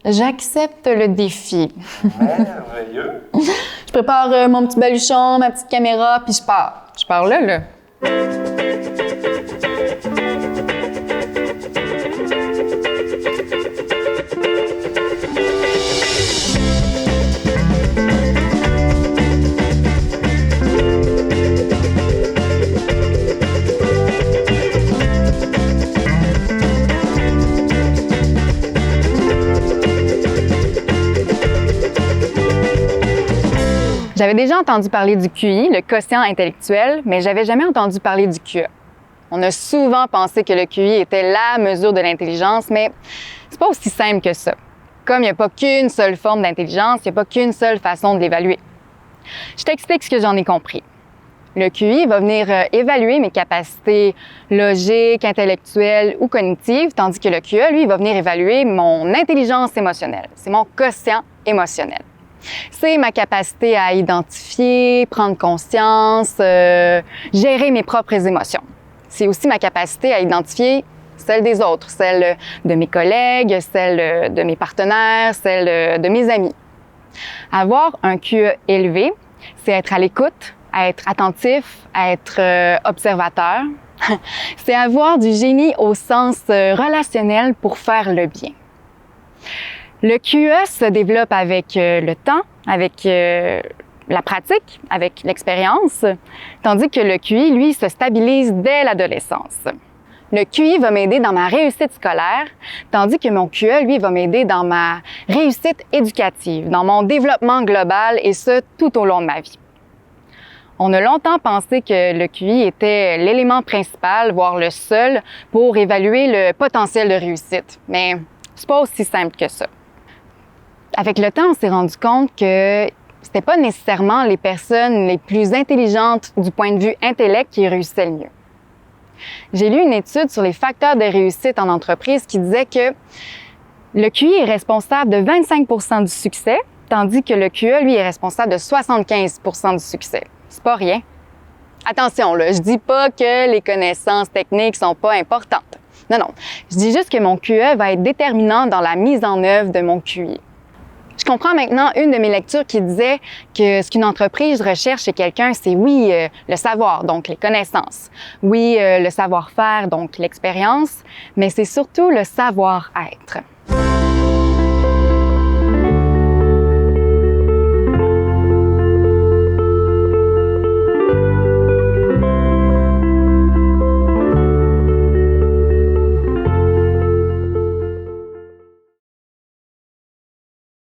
J'accepte le défi. Merveilleux. Je prépare mon petit baluchon, ma petite caméra, puis je pars. Je pars là. J'avais déjà entendu parler du QI, le quotient intellectuel, mais j'avais jamais entendu parler du QE. On a souvent pensé que le QI était la mesure de l'intelligence, mais c'est pas aussi simple que ça. Comme il n'y a pas qu'une seule forme d'intelligence, il n'y a pas qu'une seule façon de l'évaluer. Je t'explique ce que j'en ai compris. Le QI va venir évaluer mes capacités logiques, intellectuelles ou cognitives, tandis que le QE, lui, va venir évaluer mon intelligence émotionnelle. C'est mon quotient émotionnel. C'est ma capacité à identifier, prendre conscience, gérer mes propres émotions. C'est aussi ma capacité à identifier celles des autres, celles de mes collègues, celles de mes partenaires, celles de mes amis. Avoir un QE élevé, c'est être à l'écoute, être attentif, être observateur. C'est avoir du génie au sens relationnel pour faire le bien. Le QE se développe avec le temps, avec la pratique, avec l'expérience, tandis que le QI, lui, se stabilise dès l'adolescence. Le QI va m'aider dans ma réussite scolaire, tandis que mon QE, lui, va m'aider dans ma réussite éducative, dans mon développement global, et ce, tout au long de ma vie. On a longtemps pensé que le QI était l'élément principal, voire le seul, pour évaluer le potentiel de réussite. Mais c'est pas aussi simple que ça. Avec le temps, on s'est rendu compte que c'était pas nécessairement les personnes les plus intelligentes du point de vue intellect qui réussissaient le mieux. J'ai lu une étude sur les facteurs de réussite en entreprise qui disait que le QI est responsable de 25% du succès, tandis que le QE, lui, est responsable de 75% du succès. C'est pas rien. Attention, là, je dis pas que les connaissances techniques sont pas importantes. Non. Je dis juste que mon QE va être déterminant dans la mise en œuvre de mon QI. Je comprends maintenant une de mes lectures qui disait que ce qu'une entreprise recherche chez quelqu'un, c'est oui, le savoir, donc les connaissances. Oui, le savoir-faire, donc l'expérience, mais c'est surtout le savoir-être.